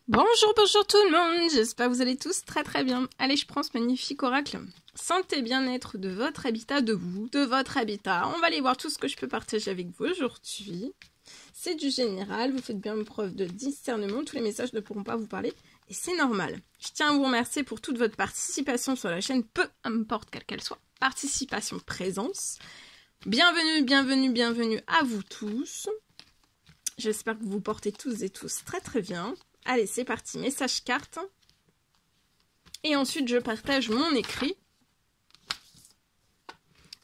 Bonjour, bonjour tout le monde, j'espère que vous allez tous très très bien. Allez, je prends ce magnifique oracle. Santé, bien-être de votre habitat, de vous, de votre habitat. On va aller voir tout ce que je peux partager avec vous aujourd'hui. C'est du général, vous faites bien preuve de discernement, tous les messages ne pourront pas vous parler et c'est normal. Je tiens à vous remercier pour toute votre participation sur la chaîne, peu importe quelle qu'elle soit. Participation, présence. Bienvenue, bienvenue, bienvenue à vous tous. J'espère que vous portez tous et tous très très bien. Allez, c'est parti, message carte. Et ensuite, je partage mon écrit.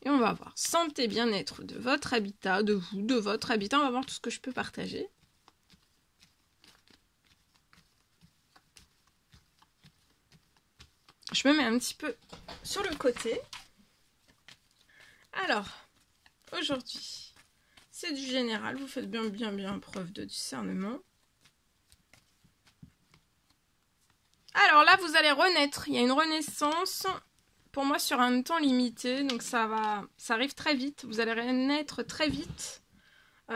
Et on va voir santé, bien-être de votre habitat, de vous, de votre habitat. On va voir tout ce que je peux partager. Je me mets un petit peu sur le côté. Alors, aujourd'hui, c'est du général. Vous faites bien preuve de discernement. Alors là, vous allez renaître. Il y a une renaissance, pour moi, sur un temps limité. Donc ça arrive très vite. Vous allez renaître très vite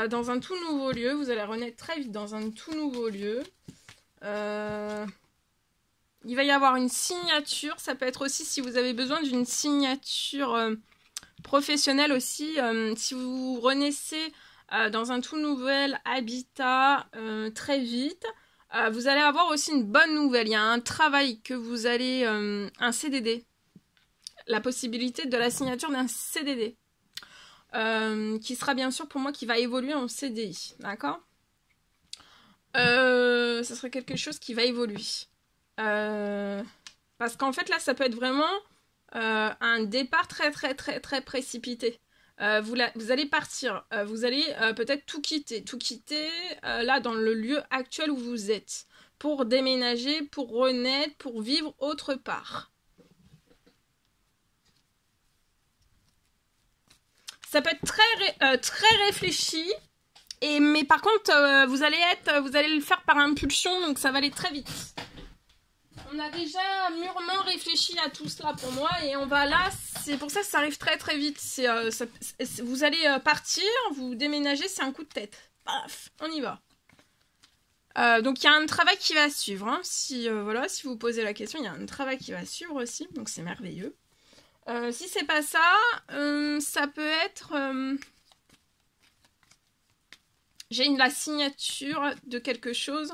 dans un tout nouveau lieu. Vous allez renaître très vite dans un tout nouveau lieu. Il va y avoir une signature. Ça peut être aussi si vous avez besoin d'une signature professionnelle aussi. Si vous renaissez dans un tout nouvel habitat très vite. Vous allez avoir aussi une bonne nouvelle. Il y a un travail que vous allez... un CDD. La possibilité de la signature d'un CDD. Qui sera bien sûr pour moi qui va évoluer en CDI. D'accord ? Ce serait quelque chose qui va évoluer. Parce qu'en fait là ça peut être vraiment un départ très précipité. Vous allez partir, vous allez peut-être tout quitter là dans le lieu actuel où vous êtes, pour déménager, pour renaître, pour vivre autre part. Ça peut être très réfléchi, mais par contre vous allez le faire par impulsion, donc ça va aller très vite. On a déjà mûrement réfléchi à tout cela pour moi et on va là, c'est pour ça que ça arrive très vite. Vous allez partir, vous déménagez, c'est un coup de tête. Paf, on y va. Donc il y a un travail qui va suivre. Hein. Si vous posez la question, il y a un travail qui va suivre aussi, donc c'est merveilleux. Si c'est pas ça, ça peut être... j'ai la signature de quelque chose...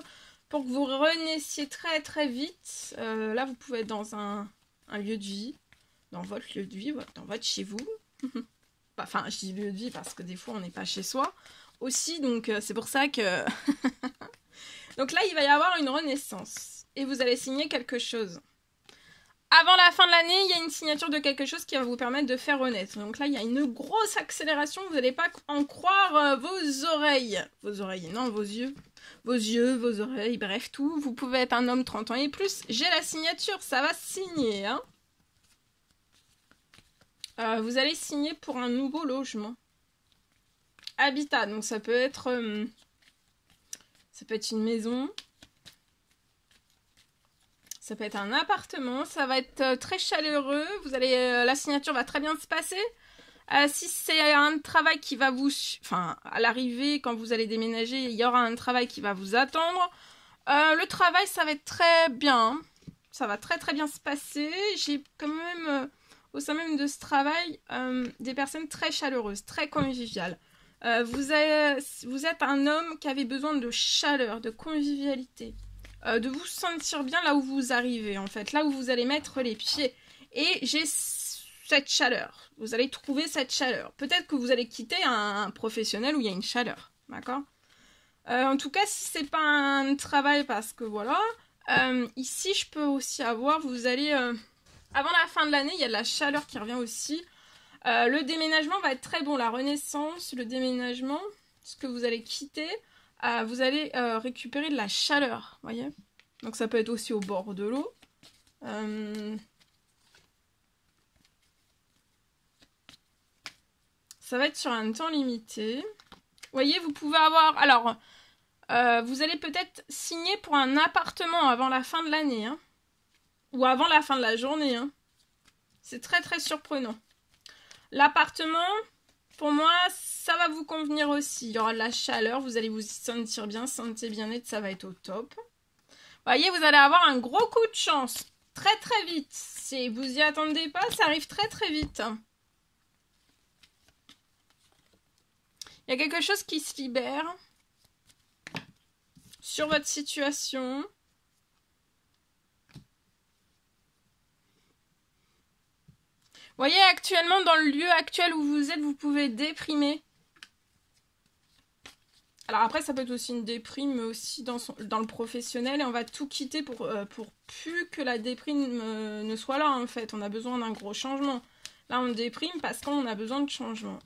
Pour que vous renaissiez très vite, là vous pouvez être dans un lieu de vie, dans votre lieu de vie, dans votre chez vous. Enfin, je dis lieu de vie parce que des fois on n'est pas chez soi aussi, donc c'est pour ça que... Donc là il va y avoir une renaissance et vous allez signer quelque chose. Avant la fin de l'année, il y a une signature de quelque chose qui va vous permettre de faire renaître. Donc là il y a une grosse accélération, vous n'allez pas en croire vos oreilles. Vos oreilles, non, vos yeux. Vos yeux, vos oreilles, bref, tout. Vous pouvez être un homme 30 ans et plus. J'ai la signature, ça va signer. Hein. Vous allez signer pour un nouveau logement. Habitat, donc ça peut être une maison. Ça peut être un appartement. Ça va être très chaleureux. La signature va très bien se passer. Si c'est un travail qui va vous... Enfin, à l'arrivée, quand vous allez déménager, il y aura un travail qui va vous attendre. Le travail, ça va être très bien. Hein. Ça va très bien se passer. J'ai quand même, au sein même de ce travail, des personnes très chaleureuses, très conviviales. Vous êtes un homme qui avait besoin de chaleur, de convivialité. De vous sentir bien là où vous arrivez, en fait. Là où vous allez mettre les pieds. Et j'ai... cette chaleur, vous allez trouver cette chaleur. Peut-être que vous allez quitter un professionnel où il y a une chaleur, d'accord ? En tout cas, si c'est pas un travail, parce que voilà, ici je peux aussi avoir, vous allez, avant la fin de l'année, il y a de la chaleur qui revient aussi. Le déménagement va être très bon, la renaissance, le déménagement, ce que vous allez quitter, vous allez récupérer de la chaleur, voyez ? Donc ça peut être aussi au bord de l'eau. Ça va être sur un temps limité. Vous voyez, vous pouvez avoir... Alors, vous allez peut-être signer pour un appartement avant la fin de l'année. Hein, ou avant la fin de la journée. Hein. C'est très surprenant. L'appartement, pour moi, ça va vous convenir aussi. Il y aura de la chaleur, vous allez vous y sentir bien, santé, bien-être, ça va être au top. Voyez, vous allez avoir un gros coup de chance. Très très vite. Si vous y attendez pas, ça arrive très très vite. Il y a quelque chose qui se libère sur votre situation. Vous voyez, actuellement, dans le lieu actuel où vous êtes, vous pouvez déprimer. Alors après, ça peut être aussi une déprime, mais aussi dans le professionnel. Et on va tout quitter pour plus que la déprime ne soit là, en fait. On a besoin d'un gros changement. Là, on déprime parce qu'on a besoin de changement.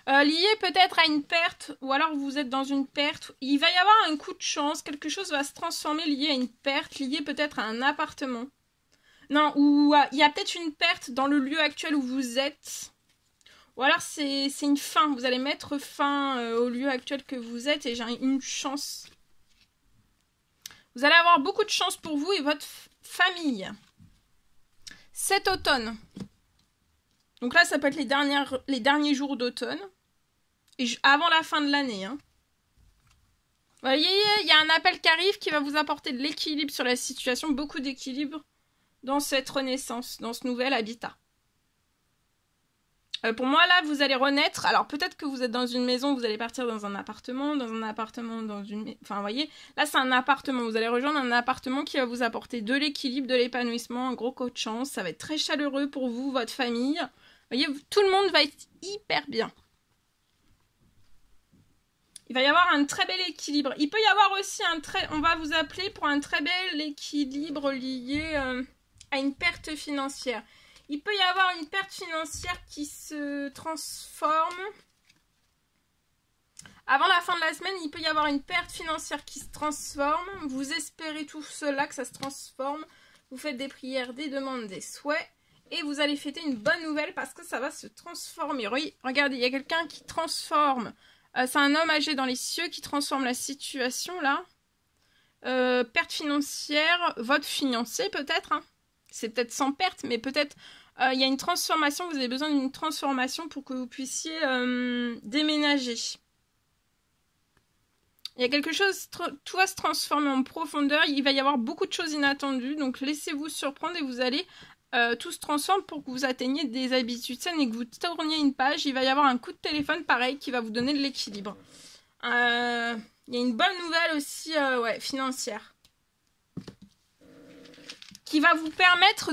Lié peut-être à une perte, ou alors vous êtes dans une perte. Il va y avoir un coup de chance, quelque chose va se transformer lié à une perte, lié peut-être à un appartement. Non, ou il y a peut-être une perte dans le lieu actuel où vous êtes. Ou alors c'est une fin, vous allez mettre fin au lieu actuel que vous êtes et j'ai une chance. Vous allez avoir beaucoup de chance pour vous et votre famille. Cet automne. Donc là, ça peut être les derniers jours d'automne. Et avant la fin de l'année. Hein. Vous voyez, il y a un appel qui arrive qui va vous apporter de l'équilibre sur la situation. Beaucoup d'équilibre dans cette renaissance, dans ce nouvel habitat. Pour moi, là, vous allez renaître. Alors, peut-être que vous êtes dans une maison, vous allez partir dans un appartement, dans une... Enfin, vous voyez, là, c'est un appartement. Vous allez rejoindre un appartement qui va vous apporter de l'équilibre, de l'épanouissement, un gros coup de chance. Ça va être très chaleureux pour vous, votre famille. Vous voyez, tout le monde va être hyper bien. Il va y avoir un très bel équilibre. Il peut y avoir aussi on va vous appeler pour un très bel équilibre lié à une perte financière. Il peut y avoir une perte financière qui se transforme. Avant la fin de la semaine, il peut y avoir une perte financière qui se transforme. Vous espérez tout cela, que ça se transforme. Vous faites des prières, des demandes, des souhaits. Et vous allez fêter une bonne nouvelle parce que ça va se transformer. Regardez, il y a quelqu'un qui transforme. C'est un homme âgé dans les cieux qui transforme la situation là. Perte financière, votre financier peut-être. Hein. C'est peut-être sans perte, mais peut-être il y a une transformation. Vous avez besoin d'une transformation pour que vous puissiez déménager. Il y a quelque chose, tout va se transformer en profondeur. Il va y avoir beaucoup de choses inattendues. Donc laissez-vous surprendre et vous allez... tout se transforme pour que vous atteigniez des habitudes saines et que vous tourniez une page. Il va y avoir un coup de téléphone pareil qui va vous donner de l'équilibre. Il y a une bonne nouvelle aussi financière qui va vous permettre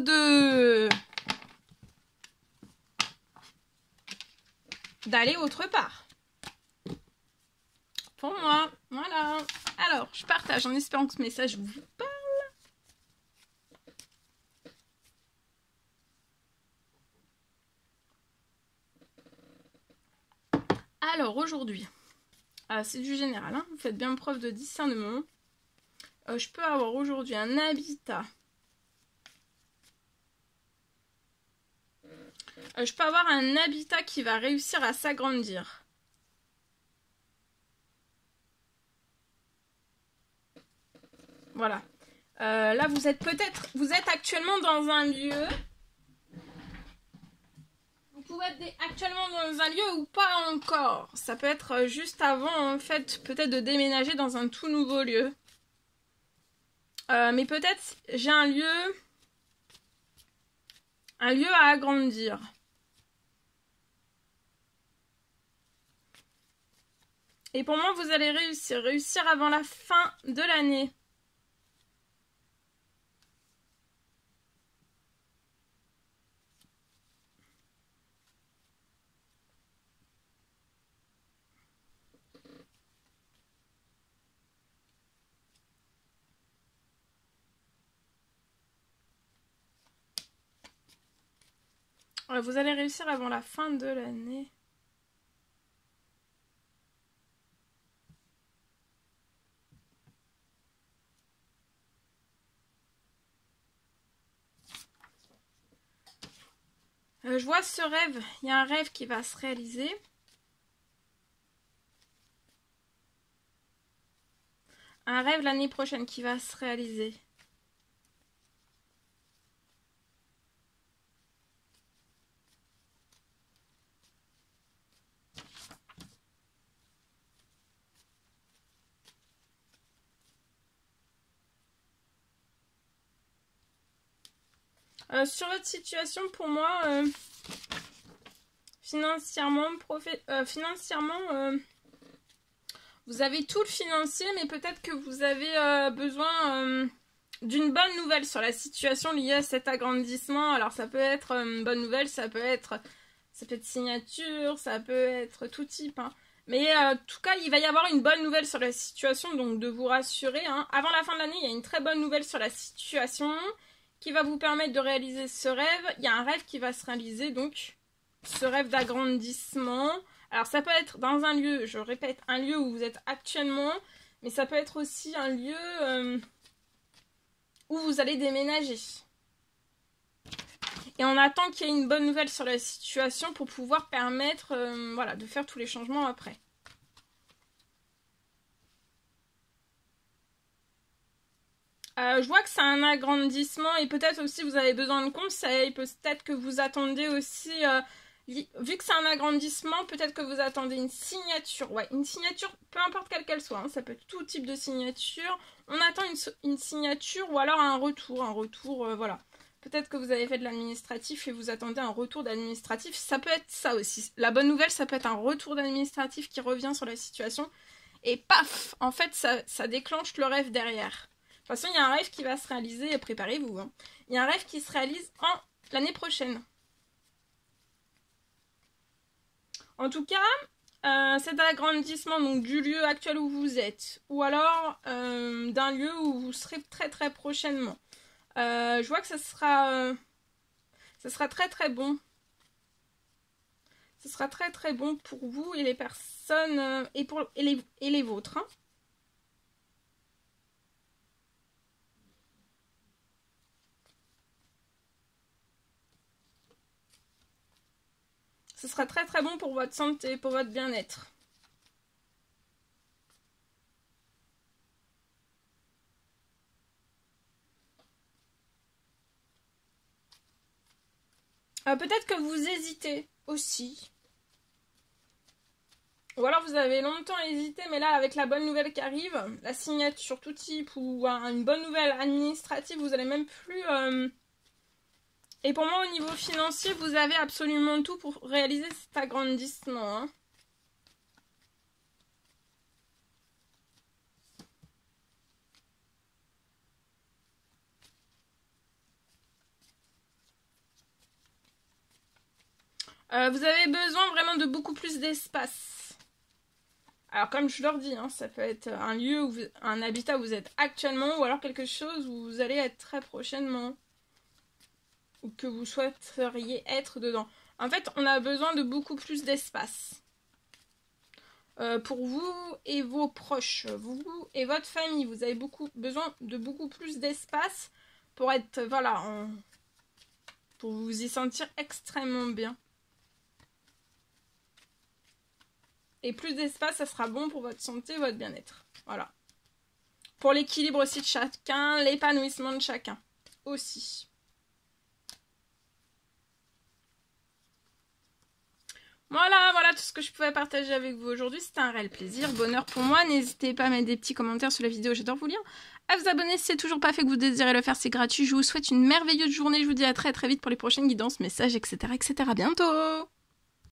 d'aller autre part. Pour moi, voilà. Alors, je partage en espérant que ce message vous parle. Alors aujourd'hui, c'est du général, hein, vous faites bien preuve de discernement. Je peux avoir aujourd'hui un habitat. Je peux avoir un habitat qui va réussir à s'agrandir. Voilà. Là, vous êtes actuellement dans un lieu. Vous pouvez être actuellement dans un lieu ou pas encore. Ça peut être juste avant, en fait, peut-être de déménager dans un tout nouveau lieu. Mais peut-être j'ai un lieu à agrandir. Et pour moi, vous allez réussir avant la fin de l'année. Vous allez réussir avant la fin de l'année. Je vois ce rêve. Il y a un rêve qui va se réaliser. Un rêve l'année prochaine qui va se réaliser. Sur votre situation, pour moi, financièrement, vous avez tout le financier, mais peut-être que vous avez besoin d'une bonne nouvelle sur la situation liée à cet agrandissement. Alors ça peut être une bonne nouvelle, ça peut être signature, ça peut être tout type. Hein. Mais en tout cas, il va y avoir une bonne nouvelle sur la situation, donc de vous rassurer. Hein. Avant la fin de l'année, il y a une très bonne nouvelle sur la situation qui va vous permettre de réaliser ce rêve. Il y a un rêve qui va se réaliser, donc ce rêve d'agrandissement. Alors ça peut être dans un lieu, je répète, un lieu où vous êtes actuellement, mais ça peut être aussi un lieu où vous allez déménager. Et on attend qu'il y ait une bonne nouvelle sur la situation pour pouvoir permettre voilà, de faire tous les changements après. Je vois que c'est un agrandissement et peut-être aussi vous avez besoin de conseils, peut-être que vous attendez aussi, vu que c'est un agrandissement, peut-être que vous attendez une signature. Ouais, une signature, peu importe quelle qu'elle soit, hein, ça peut être tout type de signature. On attend une signature ou alors un retour, voilà. Peut-être que vous avez fait de l'administratif et vous attendez un retour d'administratif. Ça peut être ça aussi. La bonne nouvelle, ça peut être un retour d'administratif qui revient sur la situation. Et paf, en fait, ça déclenche le rêve derrière. De toute façon, il y a un rêve qui va se réaliser, préparez-vous. Hein. Il y a un rêve qui se réalise l'année prochaine. En tout cas, cet agrandissement donc, du lieu actuel où vous êtes, ou alors d'un lieu où vous serez très très prochainement. Je vois que ça sera très très bon. Ce sera très très bon pour vous et les personnes et les vôtres. Hein. Ce sera très très bon pour votre santé, pour votre bien-être. Peut-être que vous hésitez aussi. Ou alors vous avez longtemps hésité, mais là avec la bonne nouvelle qui arrive, la signature tout type ou une bonne nouvelle administrative, vous n'allez même plus... Et pour moi au niveau financier, vous avez absolument tout pour réaliser cet agrandissement. Hein. Vous avez besoin vraiment de beaucoup plus d'espace. Alors comme je leur dis, hein, ça peut être un lieu, un habitat où vous êtes actuellement, ou alors quelque chose où vous allez être très prochainement. Ou que vous souhaiteriez être dedans. En fait, on a besoin de beaucoup plus d'espace. Pour vous et vos proches, vous et votre famille, vous avez besoin de beaucoup plus d'espace pour être, voilà, pour vous y sentir extrêmement bien. Et plus d'espace, ça sera bon pour votre santé, votre bien-être. Voilà. Pour l'équilibre aussi de chacun, l'épanouissement de chacun aussi. Voilà tout ce que je pouvais partager avec vous aujourd'hui. C'était un réel plaisir, bonheur pour moi. N'hésitez pas à mettre des petits commentaires sous la vidéo, j'adore vous lire. À vous abonner si c'est toujours pas fait que vous désirez le faire, c'est gratuit. Je vous souhaite une merveilleuse journée. Je vous dis à très très vite pour les prochaines guidances, messages, etc. etc. À bientôt!